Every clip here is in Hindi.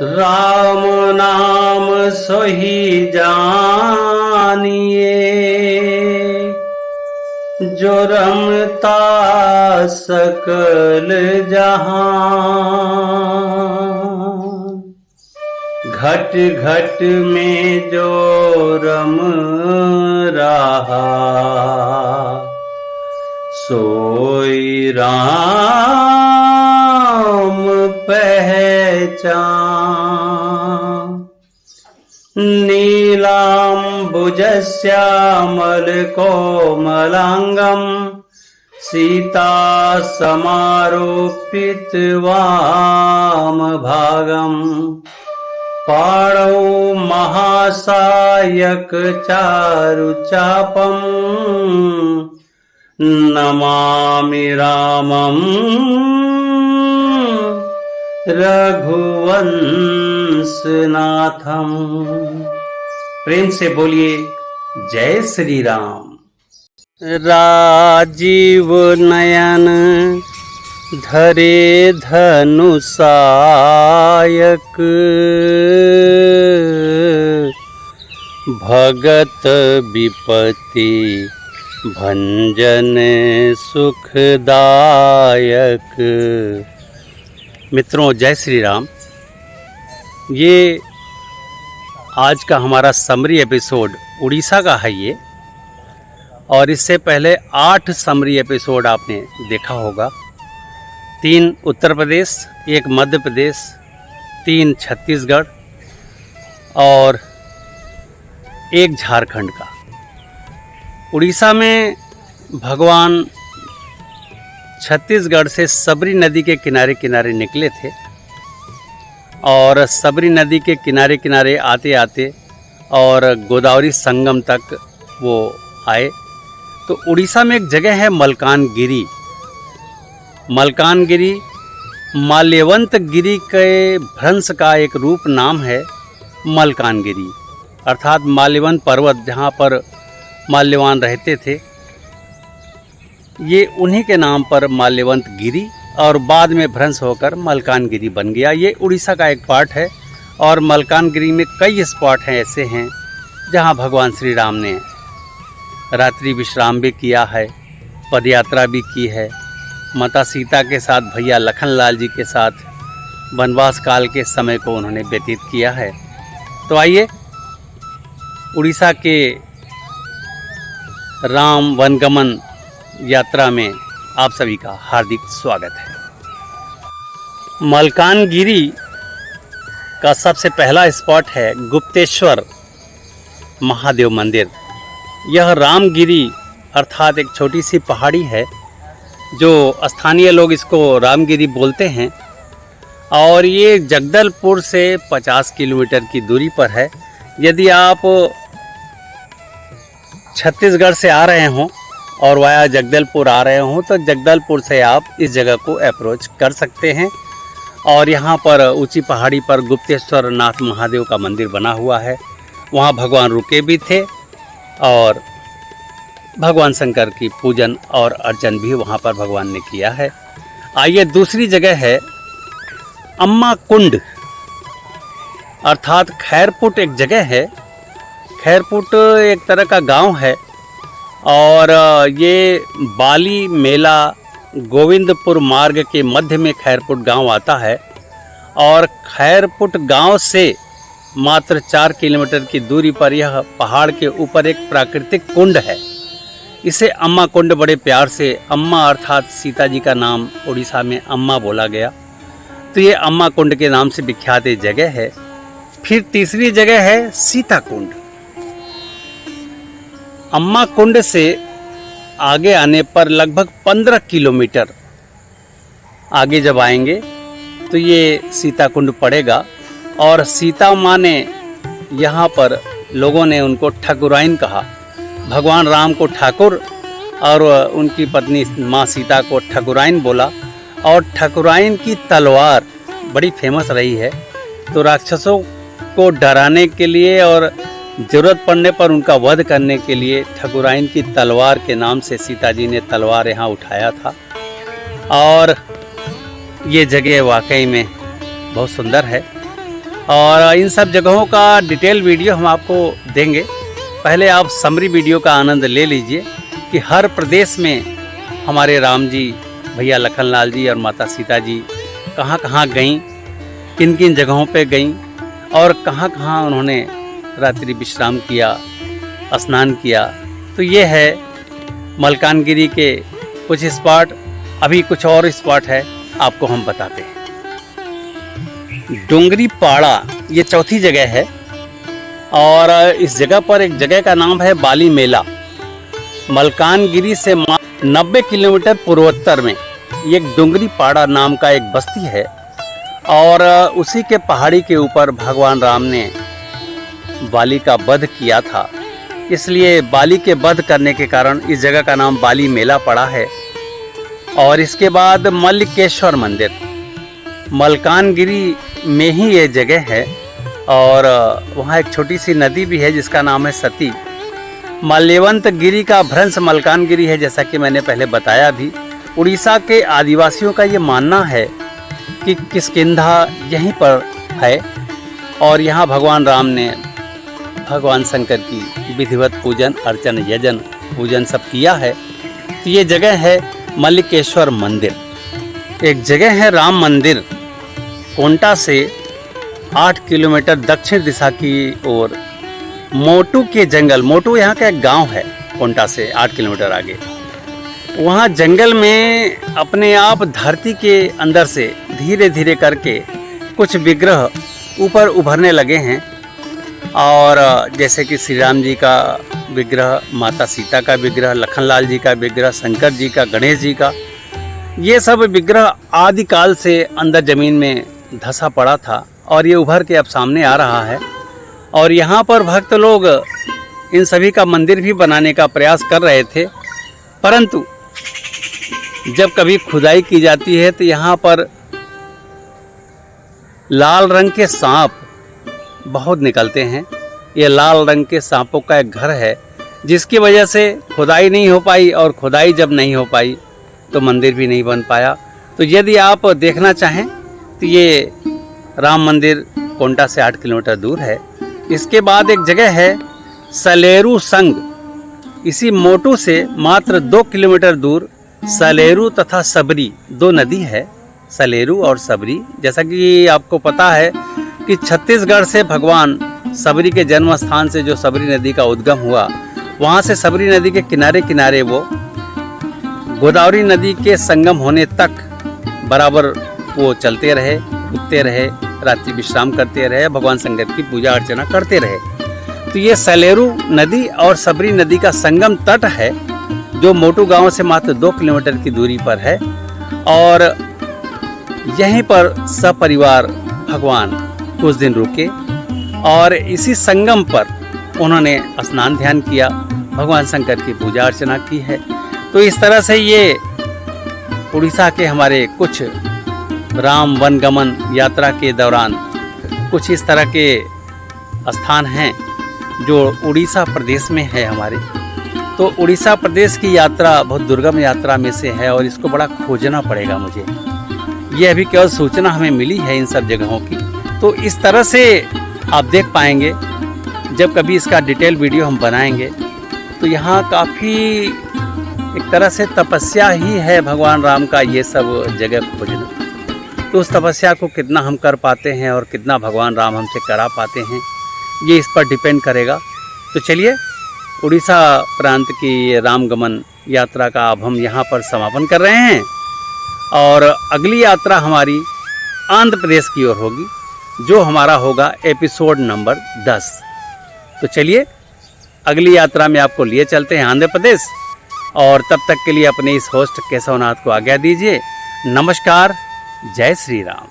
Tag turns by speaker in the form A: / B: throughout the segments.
A: राम नाम सोही जानिए, जो रमता सकल जहां। घट घट में जो रम रहा, सोई राम पहचान। नीलाम्बुजश्यामलकोमलांगं, सीता समारोपित वामभागं। पाणौ महासायक चारुचापं, नमामि रामं रघुवंशनाथम। प्रेम से बोलिए जय श्री राम। राजीव नयन धरे धनुषायक, भगत विपत्ति भंजन सुखदायक। मित्रों जय श्री राम। ये आज का हमारा समरी एपिसोड उड़ीसा का है ये, और इससे पहले 8 समरी एपिसोड आपने देखा होगा। 3 उत्तर प्रदेश, 1 मध्य प्रदेश, 3 छत्तीसगढ़ और 1 झारखंड का। उड़ीसा में भगवान छत्तीसगढ़ से सबरी नदी के किनारे किनारे निकले थे, और सबरी नदी के किनारे किनारे आते आते और गोदावरी संगम तक वो आए। तो उड़ीसा में एक जगह है मलकानगिरी। मलकानगिरी माल्यवंत गिरी के भ्रंश का एक रूप नाम है मलकानगिरी, अर्थात माल्यवंत पर्वत जहाँ पर माल्यवान रहते थे, ये उन्हीं के नाम पर माल्यवंत गिरी और बाद में भ्रंश होकर मलकानगिरी बन गया। ये उड़ीसा का एक पार्ट है, और मलकानगिरी में कई स्पॉट हैं ऐसे हैं जहाँ भगवान श्री राम ने रात्रि विश्राम भी किया है, पदयात्रा भी की है, माता सीता के साथ, भैया लखनलाल जी के साथ वनवास काल के समय को उन्होंने व्यतीत किया है। तो आइए उड़ीसा के राम वनगमन यात्रा में आप सभी का हार्दिक स्वागत है। मलकानगिरी का सबसे पहला स्पॉट है गुप्तेश्वर महादेव मंदिर। यह रामगिरी अर्थात एक छोटी सी पहाड़ी है, जो स्थानीय लोग इसको रामगिरी बोलते हैं, और ये जगदलपुर से 50 किलोमीटर की दूरी पर है। यदि आप छत्तीसगढ़ से आ रहे हों और वाया जगदलपुर आ रहे हों, तो जगदलपुर से आप इस जगह को अप्रोच कर सकते हैं। और यहाँ पर ऊंची पहाड़ी पर गुप्तेश्वर नाथ महादेव का मंदिर बना हुआ है। वहाँ भगवान रुके भी थे, और भगवान शंकर की पूजन और अर्चन भी वहाँ पर भगवान ने किया है। आइए दूसरी जगह है अम्मा कुंड, अर्थात खैरपुट एक जगह है। खैरपुट एक तरह का गांव है, और ये बाली मेला गोविंदपुर मार्ग के मध्य में खैरपुट गांव आता है, और खैरपुट गांव से मात्र 4 किलोमीटर की दूरी पर यह पहाड़ के ऊपर एक प्राकृतिक कुंड है। इसे अम्मा कुंड बड़े प्यार से, अम्मा अर्थात सीता जी का नाम उड़ीसा में अम्मा बोला गया, तो ये अम्मा कुंड के नाम से विख्यात एक जगह है। फिर तीसरी जगह है सीता कुंड। अम्मा कुंड से आगे आने पर लगभग 15 किलोमीटर आगे जब आएंगे तो ये सीता कुंड पड़ेगा, और सीता माँ ने यहाँ पर लोगों ने उनको ठाकुराइन कहा। भगवान राम को ठाकुर और उनकी पत्नी माँ सीता को ठाकुराइन बोला, और ठाकुराइन की तलवार बड़ी फेमस रही है। तो राक्षसों को डराने के लिए और ज़रूरत पड़ने पर उनका वध करने के लिए ठाकुराइन की तलवार के नाम से सीता जी ने तलवार यहाँ उठाया था। और ये जगह वाकई में बहुत सुंदर है। और इन सब जगहों का डिटेल वीडियो हम आपको देंगे। पहले आप समरी वीडियो का आनंद ले लीजिए कि हर प्रदेश में हमारे राम जी, भैया लखनलाल जी और माता सीता जी कहाँ कहाँ गईं, किन किन जगहों पे गईं और कहाँ कहाँ उन्होंने रात्रि विश्राम किया, स्नान किया। तो ये है मलकानगिरी के कुछ स्पॉट। अभी कुछ और स्पॉट है आपको हम बताते हैं। डोंगरी पाड़ा ये चौथी जगह है और इस जगह पर एक जगह का नाम है बाली मेला। मलकानगिरी से 90 किलोमीटर पूर्वोत्तर में ये डोंगरी पाड़ा नाम का एक बस्ती है और उसी के पहाड़ी के ऊपर भगवान राम ने बाली का वध किया था। इसलिए बाली के वध करने के कारण इस जगह का नाम बाली मेला पड़ा है। और इसके बाद मल्लिकेश्वर मंदिर, मलकानगिरी में ही ये जगह है और वहाँ एक छोटी सी नदी भी है जिसका नाम है सती। माल्यवंत गिरी का भ्रंश मलकानगिरी है, जैसा कि मैंने पहले बताया भी। उड़ीसा के आदिवासियों का ये मानना है कि किष्किंधा यहीं पर है और यहाँ भगवान राम ने भगवान शंकर की विधिवत पूजन अर्चन यजन पूजन सब किया है। तो ये जगह है मल्लिकेश्वर मंदिर। एक जगह है राम मंदिर, कोंटा से 8 किलोमीटर दक्षिण दिशा की ओर मोटू के जंगल। मोटू यहाँ का एक गांव है, कोंटा से 8 किलोमीटर आगे। वहाँ जंगल में अपने आप धरती के अंदर से धीरे धीरे करके कुछ विग्रह ऊपर उभरने लगे हैं। और जैसे कि श्री राम जी का विग्रह, माता सीता का विग्रह, लखनलाल जी का विग्रह, शंकर जी का, गणेश जी का, ये सब विग्रह आदिकाल से अंदर ज़मीन में धंसा पड़ा था और ये उभर के अब सामने आ रहा है। और यहाँ पर भक्त लोग इन सभी का मंदिर भी बनाने का प्रयास कर रहे थे, परंतु जब कभी खुदाई की जाती है तो यहाँ पर लाल रंग के सांप बहुत निकलते हैं। ये लाल रंग के सांपों का एक घर है, जिसकी वजह से खुदाई नहीं हो पाई और खुदाई जब नहीं हो पाई तो मंदिर भी नहीं बन पाया। तो यदि आप देखना चाहें तो ये राम मंदिर कोंटा से 8 किलोमीटर दूर है। इसके बाद एक जगह है सलेरू संग। इसी मोटू से मात्र 2 किलोमीटर दूर सलेरू तथा सबरी 2 नदी है, सलेरू और सबरी। जैसा कि आपको पता है कि छत्तीसगढ़ से भगवान सबरी के जन्म स्थान से जो सबरी नदी का उद्गम हुआ, वहाँ से सबरी नदी के किनारे किनारे वो गोदावरी नदी के संगम होने तक बराबर वो चलते रहे, उगते रहे, रात्रि विश्राम करते रहे, भगवान शंकर की पूजा अर्चना करते रहे। तो ये सलेरू नदी और सबरी नदी का संगम तट है जो मोटू गांव से मात्र 2 किलोमीटर की दूरी पर है। और यहीं पर सपरिवार भगवान कुछ दिन रुके और इसी संगम पर उन्होंने स्नान ध्यान किया, भगवान शंकर की पूजा अर्चना की है। तो इस तरह से ये उड़ीसा के हमारे कुछ राम वनगमन यात्रा के दौरान कुछ इस तरह के स्थान हैं जो उड़ीसा प्रदेश में है हमारे। तो उड़ीसा प्रदेश की यात्रा बहुत दुर्गम यात्रा में से है और इसको बड़ा खोजना पड़ेगा मुझे। ये अभी केवल सूचना हमें मिली है इन सब जगहों की। तो इस तरह से आप देख पाएंगे जब कभी इसका डिटेल वीडियो हम बनाएंगे। तो यहाँ काफ़ी एक तरह से तपस्या ही है भगवान राम का ये सब जगह खोजना। तो उस तपस्या को कितना हम कर पाते हैं और कितना भगवान राम हमसे करा पाते हैं, ये इस पर डिपेंड करेगा। तो चलिए, उड़ीसा प्रांत की रामगमन यात्रा का अब हम यहाँ पर समापन कर रहे हैं और अगली यात्रा हमारी आंध्र प्रदेश की ओर होगी, जो हमारा होगा एपिसोड नंबर 10। तो चलिए, अगली यात्रा में आपको लिए चलते हैं आंध्र प्रदेश। और तब तक के लिए अपने इस होस्ट केशवनाथ को आज्ञा दीजिए। नमस्कार, जय श्री राम।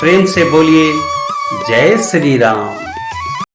A: प्रेम से बोलिए जय श्री राम।